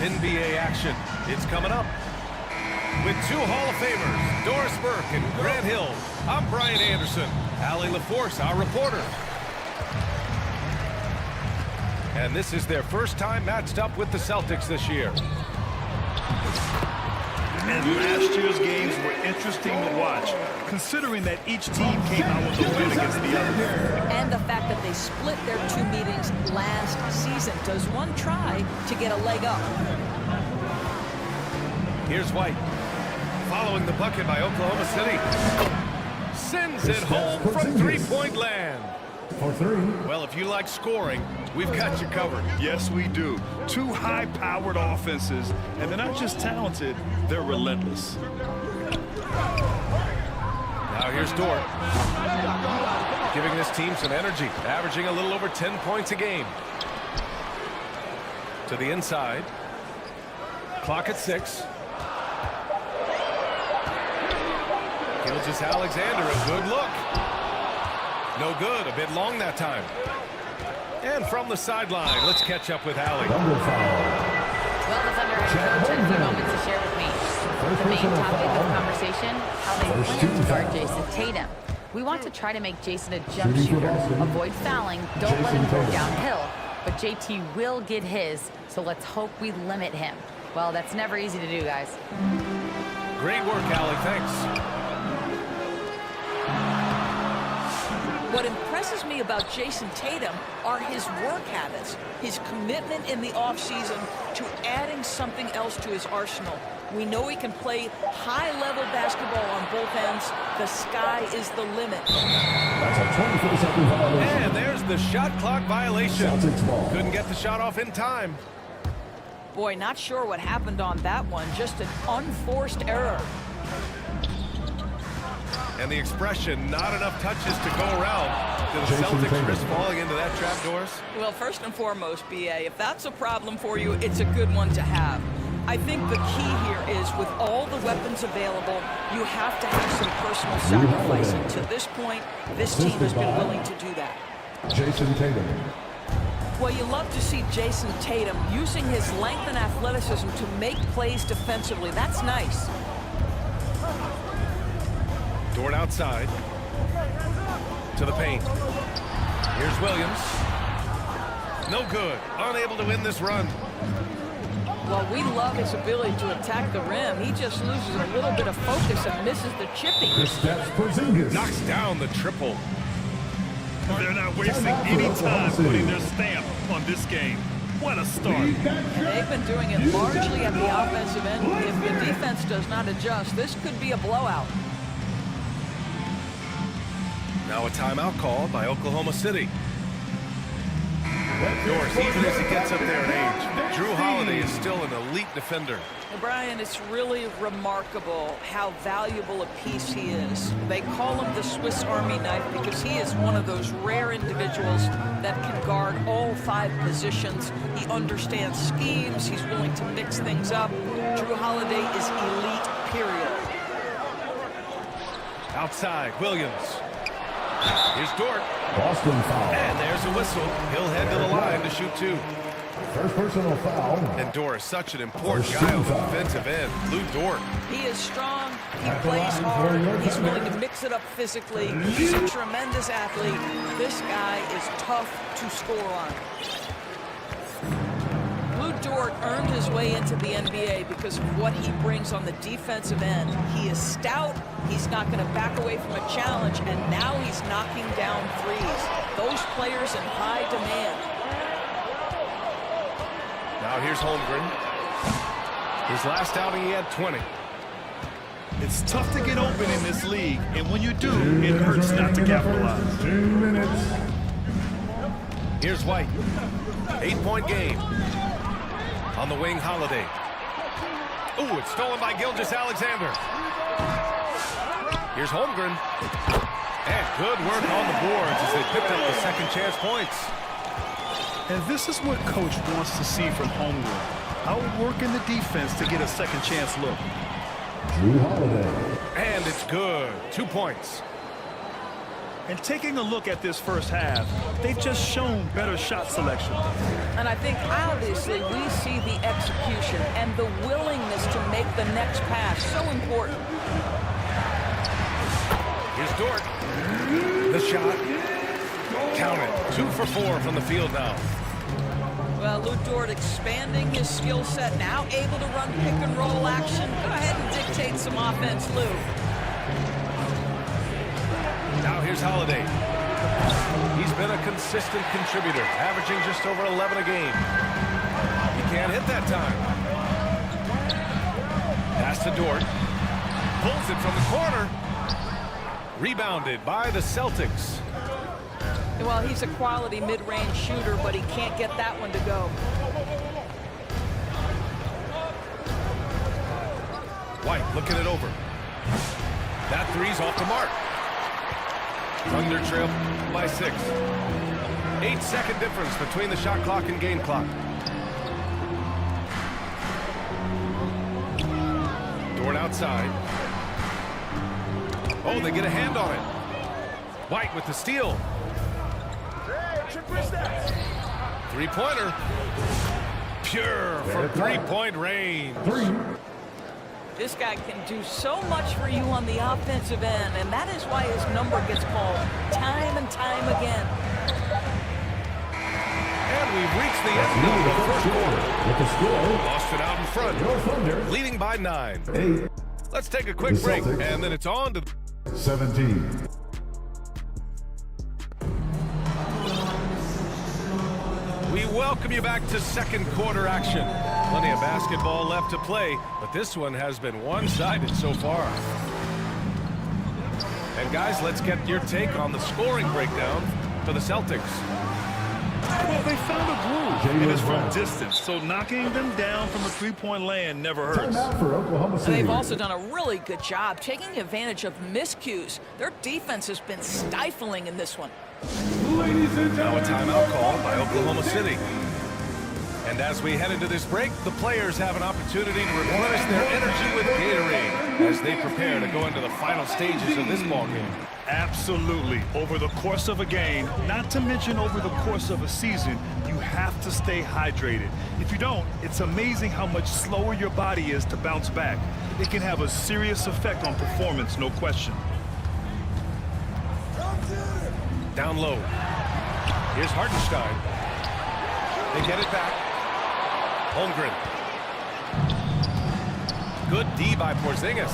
NBA action. It's coming up. With two Hall of Famers, Doris Burke and Grant Hill, I'm Brian Anderson. Allie LaForce, our reporter. And this is their first time matched up with the Celtics this year. And last year's games were interesting to watch, considering that each team came out with a win against the other. And the fact that they split their two meetings last season. Does one try to get a leg up? Here's White. Following the bucket by Oklahoma City. Sends it home from three-point land. For three. Well, if you like scoring, we've got you covered. Yes, we do. Two high-powered offenses, and they're not just talented, they're relentless. Now here's Dort. Giving this team some energy, averaging a little over 10 points a game. To the inside. Clock at 6. Gilgeous-Alexander, a good look. No good, a bit long that time. And from the sideline, let's catch up with Allie. Well, the Thunder head coach had a few moments to share with me. The main topic of conversation, how they plan to guard Jason Tatum. We want to try to make Jason a jump shooter. Avoid fouling, don't let him go downhill. But JT will get his, so let's hope we limit him. Well, that's never easy to do, guys. Great work, Allie, thanks. What impresses me about Jason Tatum are his work habits, his commitment in the offseason to adding something else to his arsenal. We know he can play high-level basketball on both ends. The sky is the limit. That's a 24-second violation. And there's the shot clock violation. Couldn't get the shot off in time. Boy, not sure what happened on that one. Just an unforced error. And the expression, not enough touches to go around. Do the Celtics risk falling into that trap, Doris? Well, first and foremost, B.A., if that's a problem for you, it's a good one to have. I think the key here is with all the weapons available, you have to have some personal sacrifice. And to this point, this team has been willing to do that. Jason Tatum. Well, you love to see Jason Tatum using his length and athleticism to make plays defensively. That's nice. Dort outside. To the paint. Here's Williams. No good. Unable to win this run. Well, we love his ability to attack the rim. He just loses a little bit of focus and misses the chipping. Knocks down the triple. They're not wasting any time putting their stamp on this game. What a start. They've been doing it largely at the offensive end. If the defense does not adjust, this could be a blowout. Now a timeout called by Oklahoma City. Doris, even as he gets up there in age, Drew Holiday is still an elite defender. Well, Brian, it's really remarkable how valuable a piece he is. They call him the Swiss Army knife because he is one of those rare individuals that can guard all 5 positions. He understands schemes. He's willing to mix things up. Drew Holiday is elite, period. Outside, Williams. Here's Dort. Boston foul. And there's a whistle. He'll head to the line to shoot 2. First personal foul. And Dort is such an important First guy team on the foul. defensive end. Lou Dort. He is strong, he At the plays line hard, for your he's defender. willing to mix it up physically. He's a tremendous athlete. This guy is tough to score on. Lou Dort earned his way into the NBA because of what he brings on the defensive end. He is stout, he's not going to back away from a challenge, and now he's knocking down threes. Those players in high demand. Now here's Holmgren. His last outing, he had 20. It's tough to get open in this league, and when you do, it hurts not to capitalize. 2 minutes. Here's White. 8-point game. On the wing, Holiday. Ooh, it's stolen by Gilgeous-Alexander. Here's Holmgren. And good work on the boards as they picked up the second chance points. And this is what Coach wants to see from Holmgren. Outworking the defense to get a second chance look. Drew Holiday. And it's good. 2 points. And taking a look at this first half, they've just shown better shot selection. And I think obviously we see the execution and the willingness to make the next pass so important. Here's Dort. The shot. Count it. 2 for 4 from the field now. Well, Lou Dort expanding his skill set, now able to run pick and roll action. Go ahead and dictate some offense, Lou. Now here's Holiday. He's been a consistent contributor, averaging just over 11 a game. He can't hit that time. Pass to Dort. Pulls it from the corner. Rebounded by the Celtics. Well, he's a quality mid-range shooter, but he can't get that one to go. White looking it over. That three's off the mark. Thunder trail by 6. 8-second difference between the shot clock and game clock. Dort outside. Oh, they get a hand on it. White with the steal. Three-pointer. Pure from three-point range. 3. This guy can do so much for you on the offensive end, and that is why his number gets called time and time again. And we've reached the end of the first quarter. With the score, Lost it out in front. your Thunder, Leading by 9. 8, Let's take a quick The break, Celtics. and then it's on to... 17. We welcome you back to second quarter action. Plenty of basketball left to play, but this one has been one-sided so far. And guys, let's get your take on the scoring breakdown for the Celtics. Well, they found a groove, Jalen and it's from Brown. distance, so knocking them down from a three-point land never hurts. Timeout for Oklahoma And City. they've also done a really good job taking advantage of miscues. Their defense has been stifling in this one. Now a timeout called by Oklahoma City. And as we head into this break, the players have an opportunity to replenish their energy with Gatorade as they prepare to go into the final stages of this ballgame. Absolutely. Over the course of a game, not to mention over the course of a season, you have to stay hydrated. If you don't, it's amazing how much slower your body is to bounce back. It can have a serious effect on performance, no question. Down low. Here's Hartenstein. They get it back. Holmgren. Good D by Porzingis.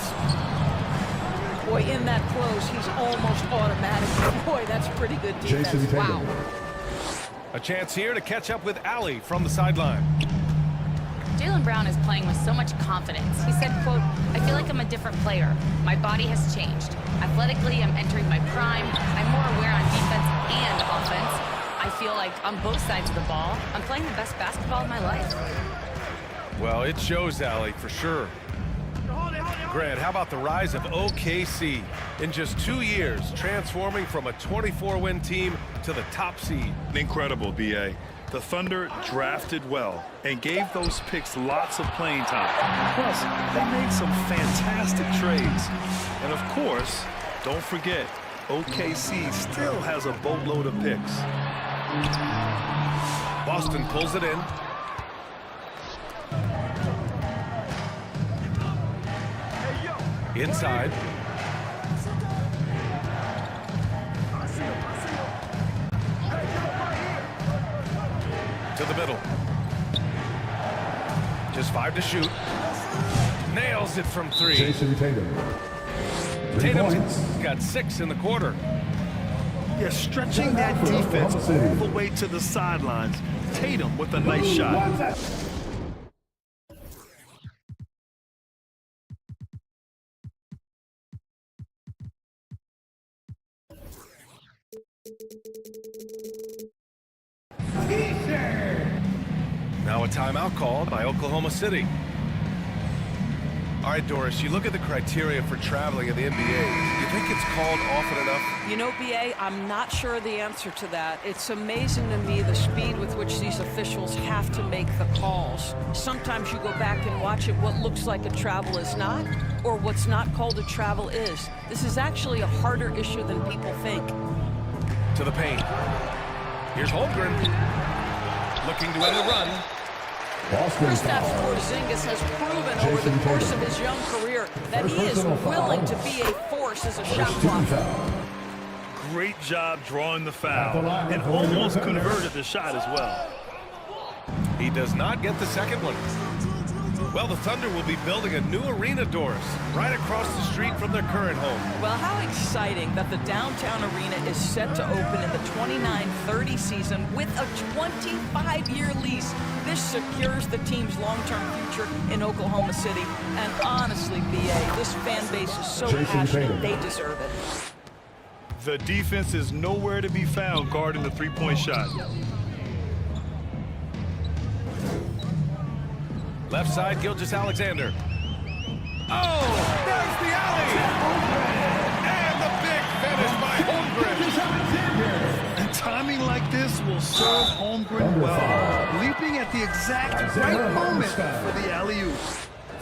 Boy, in that close, he's almost automatic. Boy, that's pretty good defense. Jason Tatum. Wow. A chance here to catch up with Allie from the sideline. Jalen Brown is playing with so much confidence. He said, quote, "I feel like I'm a different player. My body has changed. Athletically, I'm entering my prime. I'm more aware on defense and offense. I feel like on both sides of the ball, I'm playing the best basketball of my life." Well, it shows, Allie, for sure. Grant, how about the rise of OKC? In just 2 years, transforming from a 24-win team to the top seed. Incredible, B.A. The Thunder drafted well and gave those picks lots of playing time. Plus, they made some fantastic trades. And of course, don't forget, OKC still has a boatload of picks. Boston pulls it in. Inside. To the middle. Just 5 to shoot. Nails it from 3. Jason Tatum. Tatum's got 6 in the quarter. Yeah, stretching that defense all the way to the sidelines. Tatum with a nice shot. Now a timeout called by Oklahoma City. All right, Doris, you look at the criteria for traveling in the NBA. You think it's called often enough? You know, B.A., I'm not sure the answer to that. It's amazing to me the speed with which these officials have to make the calls. Sometimes you go back and watch it, what looks like a travel is not, or what's not called a travel is. This is actually a harder issue than people think. To the paint. Here's Holmgren. Looking to end the run. Kristaps Porzingis has proven over the course of his young career that he is willing to be a force as a shot blocker. Great job drawing the foul and almost converted the shot as well. He does not get the second one. Well, the Thunder will be building a new arena, Doris, right across the street from their current home. Well, how exciting that the downtown arena is set to open in the 29-30 season with a 25-year lease. This secures the team's long-term future in Oklahoma City. And honestly, B.A., this fan base is so passionate, they deserve it. The defense is nowhere to be found guarding the three-point shot. Left side, Gilgeous-Alexander. Oh, there's the alley! And the big finish by Holmgren. And timing like this will serve Holmgren well, leaping at the exact right moment for the alley-oop.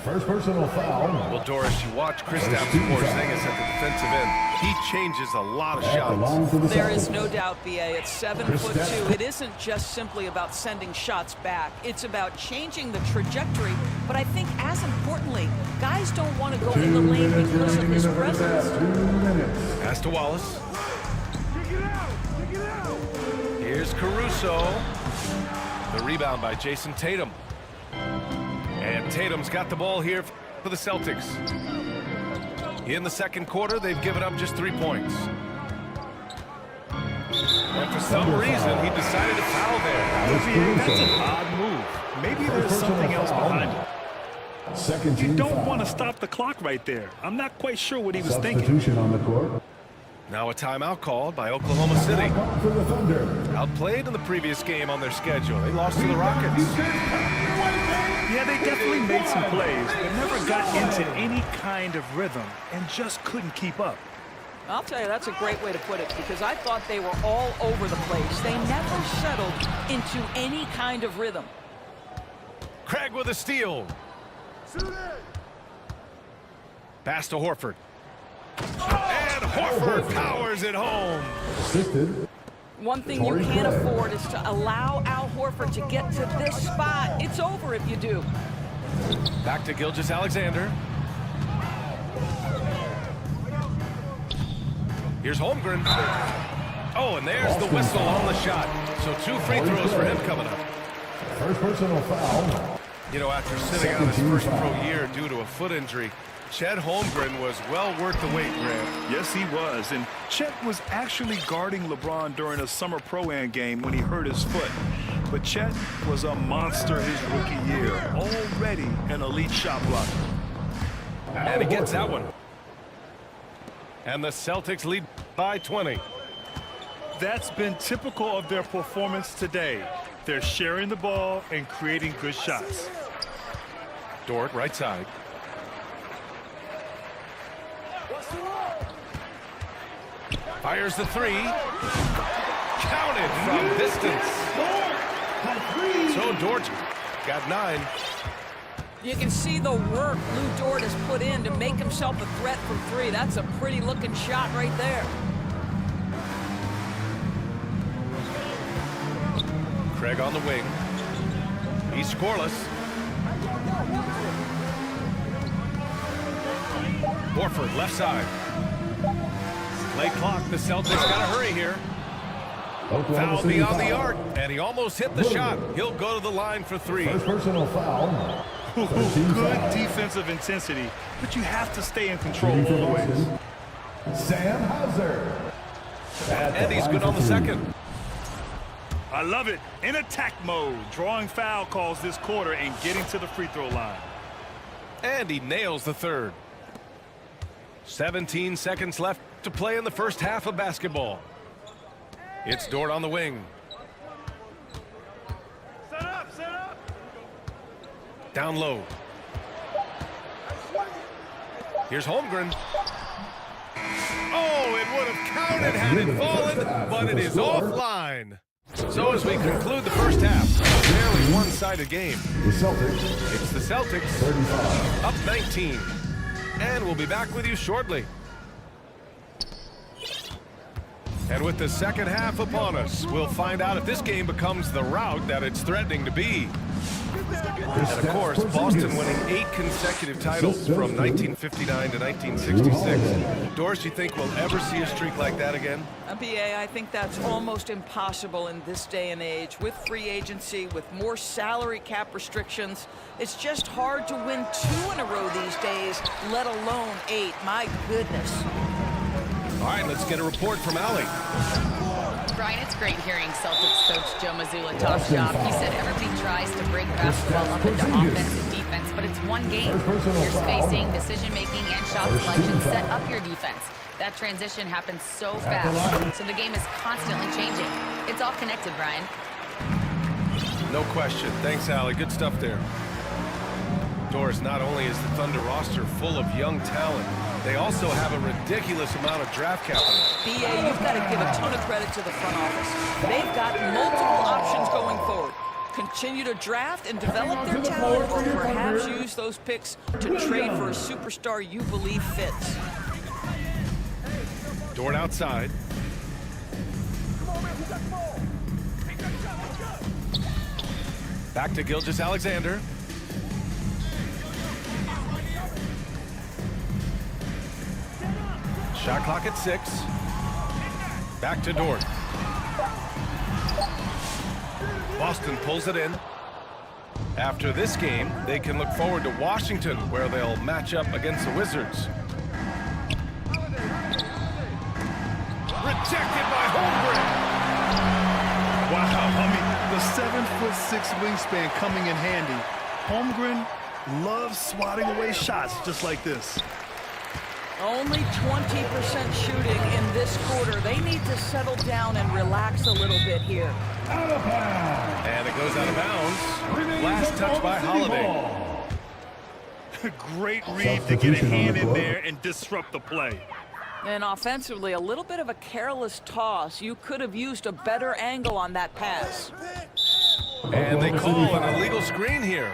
First personal foul. Well, Doris, you watch Kristaps Porzingis at the defensive end. He changes a lot of shots. There is no doubt, B.A., at 7'2", it isn't just simply about sending shots back. It's about changing the trajectory. But I think as importantly, guys don't want to go in the lane because of his presence. Pass to Wallace. Here's Caruso. The rebound by Jason Tatum. And Tatum's got the ball here for the Celtics. In the second quarter, they've given up just 3 points. And for some reason, he decided to foul there. That's an odd move. Maybe there's something else behind it. You don't want to stop the clock right there. I'm not quite sure what he was thinking. Substitution on the court. Now a timeout called by Oklahoma City. For the Thunder. Outplayed in the previous game on their schedule. They lost to the Rockets. Yeah, they definitely made some plays, but never got into any kind of rhythm and just couldn't keep up. I'll tell you, that's a great way to put it, because I thought they were all over the place. They never settled into any kind of rhythm. Craig with a steal. Pass to Horford. And Horford powers it home. Assisted. One thing you can't afford is to allow Al Horford to get to this spot. It's over if you do. Back to Gilgeous-Alexander. Here's Holmgren. Oh, and there's the whistle on the shot. So 2 free throws for him coming up. First personal foul. You know, after sitting out his first pro year due to a foot injury, Chet Holmgren was well worth the wait, Grant. Yes, he was. And Chet was actually guarding LeBron during a summer Pro-Am game when he hurt his foot. But Chet was a monster his rookie year, already an elite shot blocker. And he gets that one. And the Celtics lead by 20. That's been typical of their performance today. They're sharing the ball and creating good shots. Dort, right side. Fires the 3. Counted from distance. Dort got 9. You can see the work Lou Dort has put in to make himself a threat from 3. That's a pretty looking shot right there. Craig on the wing. He's scoreless. Horford left side. Play clock. The Celtics got to hurry here. Oklahoma Foul City beyond the foul. arc, and he almost hit the shot. He'll go to the line for 3. First personal foul. Good defensive intensity, but you have to stay in control Shooting for always. Boston, Sam Hauser. And he's good on the second. I love it. In attack mode, drawing foul calls this quarter and getting to the free throw line. And he nails the third. 17 seconds left to play in the first half of basketball. It's Dort on the wing. Set up. Down low. Here's Holmgren. Oh, it would have counted had it fallen, but it is offline. So as we conclude the first half, a fairly one-sided game. The Celtics. It's the Celtics 35. up 19. And we'll be back with you shortly. And with the second half upon us, we'll find out if this game becomes the rout that it's threatening to be. And of course, Boston winning 8 consecutive titles from 1959 to 1966. Doris, you think we'll ever see a streak like that again? BA, I think that's almost impossible in this day and age. With free agency, with more salary cap restrictions, it's just hard to win 2 in a row these days, let alone 8. My goodness. All right, let's get a report from Allie. Brian, it's great hearing Celtics coach Joe Mazzulla talk shop. He said everybody tries to break basketball up into offense and defense, but it's one game. Your spacing, decision-making, and shot selection set up your defense. That transition happens so fast, so the game is constantly changing. It's all connected, Brian. No question. Thanks, Allie. Good stuff there. Doris, not only is the Thunder roster full of young talent, they also have a ridiculous amount of draft capital. BA, you've got to give a ton of credit to the front office. They've got multiple options going forward. Continue to draft and develop their talent, or perhaps use those picks to trade for a superstar you believe fits. Dort outside. Back to Gilgeous-Alexander. Shot clock at 6. Back to Dort. Boston pulls it in. After this game, they can look forward to Washington, where they'll match up against the Wizards. Rejected by Holmgren. Wow, I mean, the 7'6" wingspan coming in handy. Holmgren loves swatting away shots just like this. Only 20% shooting in this quarter. They need to settle down and relax a little bit here. And it goes out of bounds. Last touch by Holiday. Great read to get a hand in there and disrupt the play. And offensively, a little bit of a careless toss. You could have used a better angle on that pass. And they call an illegal screen here.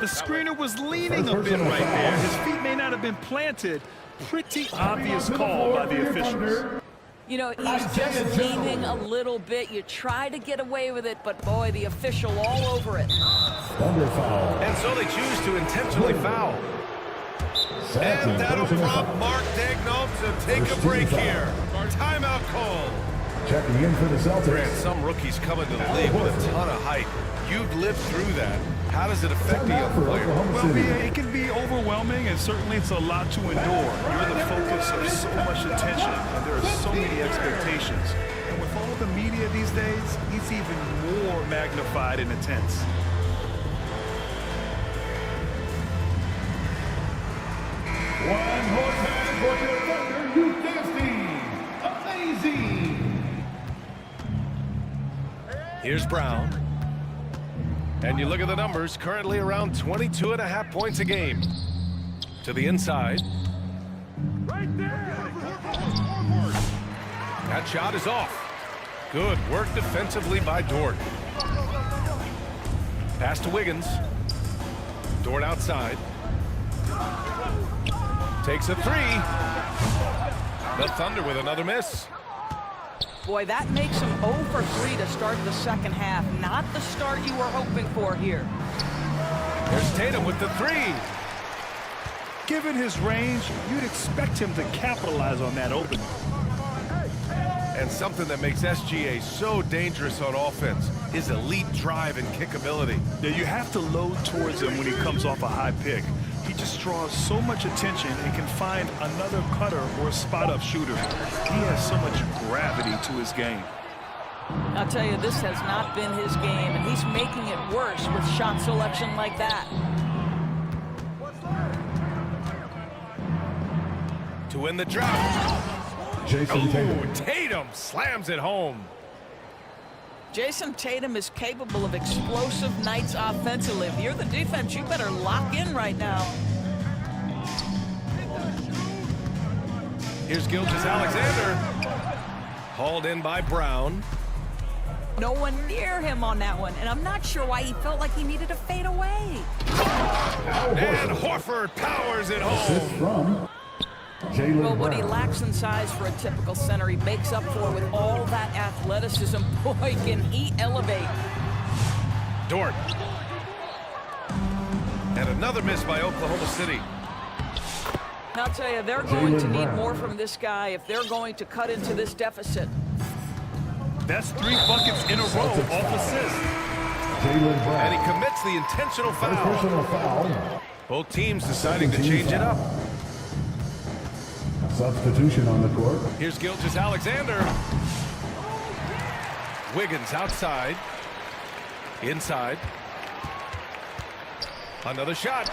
The screener was leaning a bit right there. His feet may not have been planted. Pretty obvious call by the officials. You know, he's just leaning a little bit. You try to get away with it, but boy, the official all over it. And so they choose to intentionally foul. And that'll prompt Mark Daigneault to take a break here. Timeout call. Checking in for the Celtics. Grant, some rookies come into the league with a ton of hype. You've lived through that. How does it affect a young player? Well, it can be overwhelming, and certainly it's a lot to endure. You're the focus of so much attention, and there are so many expectations. And with all the media these days, it's even more magnified and intense. One more time for your Thunder Youth Dance Team. Amazing. Here's Brown. And you look at the numbers, currently around 22.5 points a game. To the inside. Right there. That shot is off. Good work defensively by Dort. Pass to Wiggins. Dort outside. Takes a three. The Thunder with another miss. Boy, that makes him 0 for 3 to start the second half. Not the start you were hoping for here. There's Tatum with the three. Given his range, you'd expect him to capitalize on that opening. And something that makes SGA so dangerous on offense, his elite drive and kick ability. Yeah, you have to load towards him when he comes off a high pick. He just draws so much attention and can find another cutter or spot-up shooter. He has so much gravity to his game. I'll tell you, this has not been his game, and he's making it worse with shot selection like that. To win the drought. Jason Tatum. Tatum slams it home. Jason Tatum is capable of explosive nights offensively. If you're the defense, you better lock in right now. Here's Gilgeous-Alexander. Hauled in by Brown. No one near him on that one, and I'm not sure why he felt like he needed to fade away. And Horford powers it Assist home. from Jaylen Well, what he Brown. lacks in size for a typical center, he makes up for with all that athleticism. Boy, can he elevate. Dort. And another miss by Oklahoma City. I'll tell you, they're going to Jaylen need Brown. more from this guy if they're going to cut into this deficit. That's 3 buckets in a row off assist. Jaylen And he Brown. commits the intentional First foul. personal foul. Both teams deciding to change it up. Substitution on the court. Here's Gilgeous-Alexander. Wiggins outside. Inside. Another shot.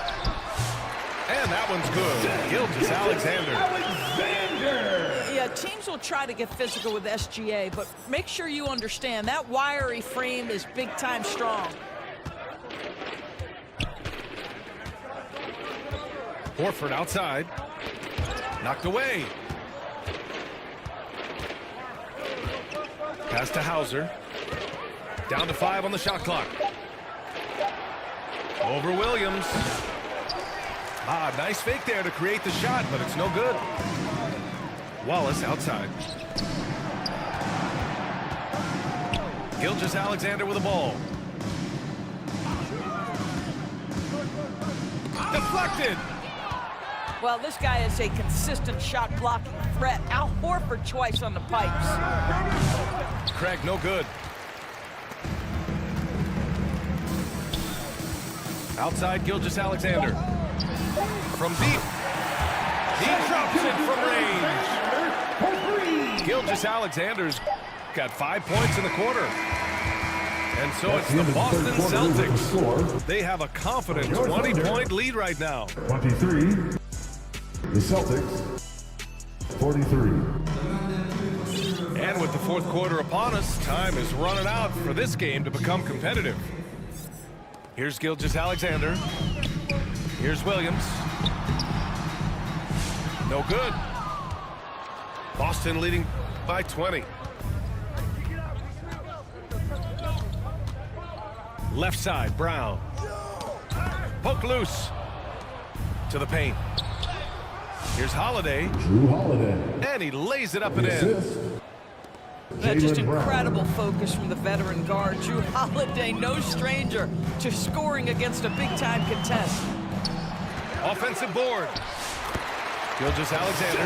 And that one's good. Gilgeous-Alexander. Yeah, teams will try to get physical with SGA, but make sure you understand that wiry frame is big-time strong. Horford outside. Knocked away. Pass to Hauser. Down to 5 on the shot clock. Over Williams. Ah, nice fake there to create the shot, but it's no good. Wallace outside. Gilgeous-Alexander with the ball. Deflected. Well, this guy is a consistent shot-blocking threat. Al Horford twice on the pipes. Craig, no good. Outside, Gilgeous-Alexander. From deep. He drops it from range. Gilgeous-Alexander's got 5 points in the quarter. And so it's the Boston Celtics. They have a confident 20-point lead right now. 23. The Celtics. 43. And with the fourth quarter upon us, time is running out for this game to become competitive. Here's Gilgeous-Alexander. Here's Williams. No good. Boston leading by 20. Left side, Brown. Poke loose. To the paint. Here's Holiday. Drew Holiday. And he lays it up and The in. assist. Just Jaylen Brown. incredible focus from the veteran guard. Drew Holiday, no stranger to scoring against a big-time contest. Offensive board. Gilgeous-Alexander.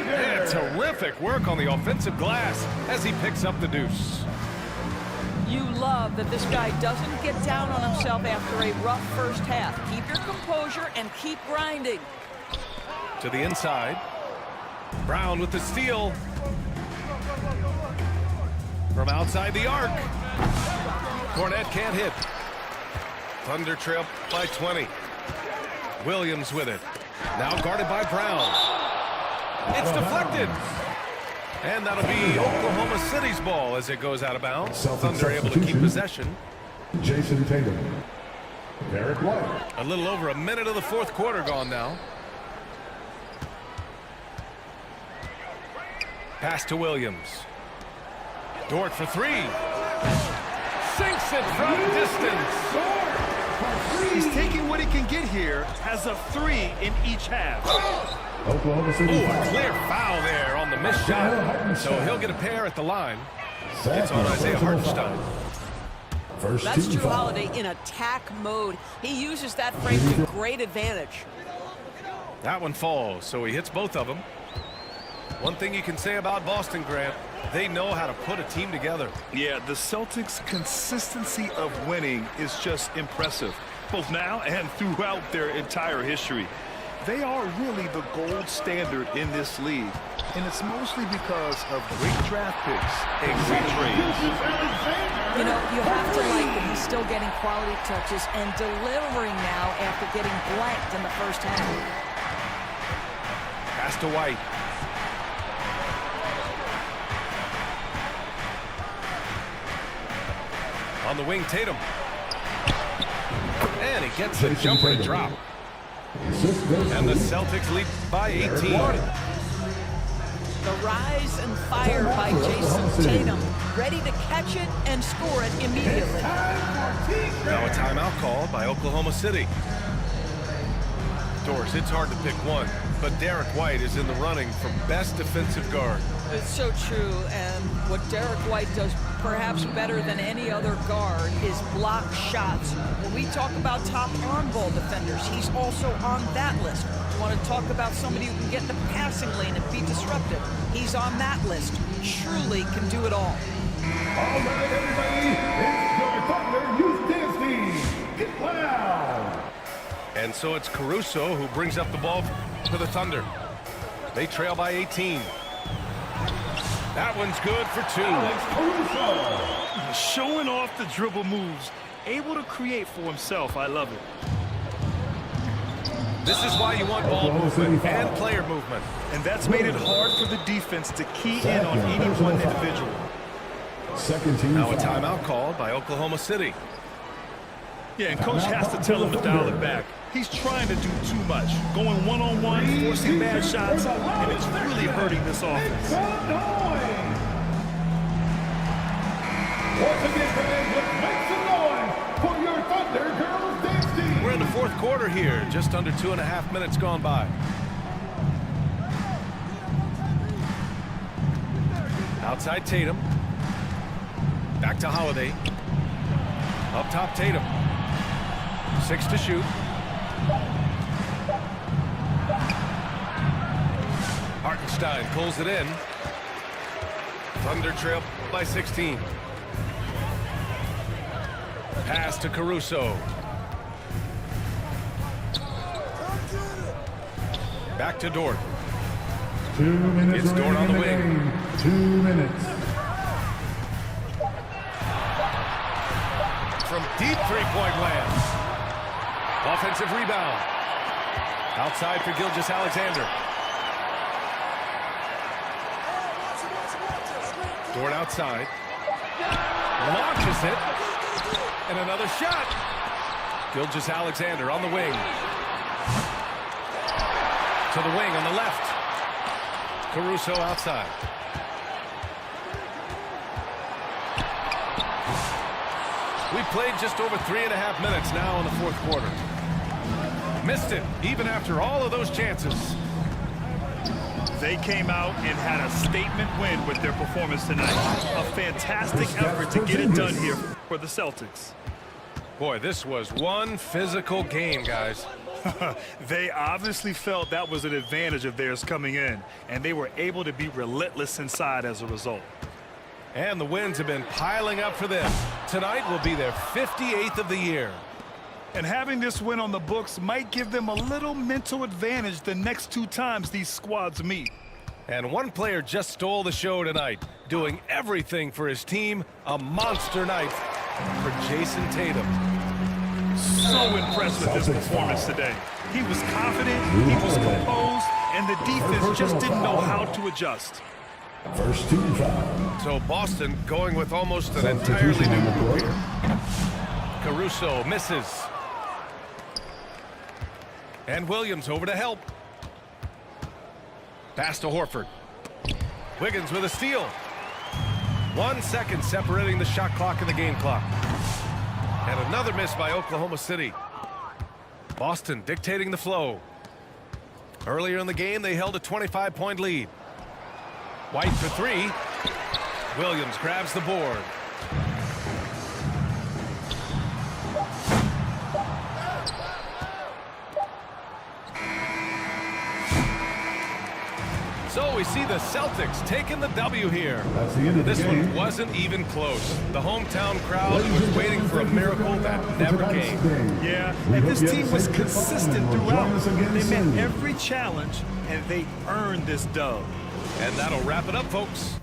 And terrific work on the offensive glass as he picks up the deuce. You love that this guy doesn't get down on himself after a rough first half. Keep your composure and keep grinding. To the inside. Brown with the steal. From outside the arc. Cornette can't hit. Thunder trail by 20. Williams with it. Now guarded by Brown. It's deflected. And that'll be Oklahoma City's ball as it goes out of bounds. Celtics Thunder able to keep substitution. possession. Jason Tatum. Derek White. A little over a minute of the fourth quarter gone now. Pass to Williams. Dort for three. sinks it from distance. He's taking what he can get here, has a 3 in each half. Oklahoma City. A clear foul there on the missed shot. So he'll get a pair at the line. It's on Isaiah Hartenstein. That's Drew Holiday in attack mode. He uses that frame to great advantage. That one falls, so he hits both of them. One thing you can say about Boston, Grant, they know how to put a team together. Yeah, the Celtics' consistency of winning is just impressive, both now and throughout their entire history. They are really the gold standard in this league, and it's mostly because of great draft picks and great trades. You know, you have to like that he's still getting quality touches and delivering now after getting blanked in the first half. Pass to White. On the wing, Tatum. And he gets the jumper to drop. And the Celtics lead by 18. The rise and fire by Jason Tatum, ready to catch it and score it immediately. Now a timeout called by Oklahoma City. Doors, it's hard to pick one, but Derek White is in the running for best defensive guard. It's so true, and what Derek White does perhaps better than any other guard is block shots. When we talk about top on-ball defenders, he's also on that list. You want to talk about somebody who can get in the passing lane and be disruptive. He's on that list. Truly can do it all. All right, everybody, it's your Thunder Youth Dance Team. Get loud. And so it's Caruso who brings up the ball for the Thunder. They trail by 18. That one's good for 2. Caruso. Showing off the dribble moves, able to create for himself. I love it. This is why you want ball movement and player movement. And that's made it hard for the defense to key in on any one individual. Second team. Now a timeout called by Oklahoma City. Yeah, and coach has to tell him to dial it back. He's trying to do too much, going one-on-one, forcing bad shots, and it's really hurting this offense. Once again, fans, let's make some noise for your Thunder Girls Dance Team. We're in the fourth quarter here, just under 2.5 minutes gone by. Outside Tatum. Back to Holiday. Up top Tatum. 6 to shoot. Hartenstein pulls it in. Thunder trail by 16. Pass to Caruso. Back to Dort. 2 minutes. It's Dort on the wing. 2 minutes. From deep three-point land. Offensive rebound. Outside for Gilgeous-Alexander. Dort outside. Launches it. And another shot. Gilgeous-Alexander on the wing. To the wing on the left. Caruso outside. We played just over 3.5 minutes now in the fourth quarter. Missed it, even after all of those chances. They came out and had a statement win with their performance tonight. A fantastic effort to get it done here for the Celtics. Boy, this was one physical game, guys. They obviously felt that was an advantage of theirs coming in, and they were able to be relentless inside as a result. And the wins have been piling up for them. Tonight will be their 58th of the year. And having this win on the books might give them a little mental advantage the next 2 times these squads meet. And one player just stole the show tonight, doing everything for his team. A monster night for Jason Tatum. So impressed with his performance today. He was confident, he was composed, and the defense just didn't know how to adjust. First team foul. So Boston going with almost an entirely new group here. Caruso misses. And Williams over to help. Pass to Horford. Wiggins with a steal. 1 second separating the shot clock and the game clock. And another miss by Oklahoma City. Boston dictating the flow. Earlier in the game, they held a 25-point lead. White for three. Williams grabs the board. So we see the Celtics taking the W here. That's the end of the This game. one wasn't even close. The hometown crowd was waiting for a miracle that never came. Yeah, and this team was consistent throughout. They met every challenge, and they earned this dub. And that'll wrap it up, folks.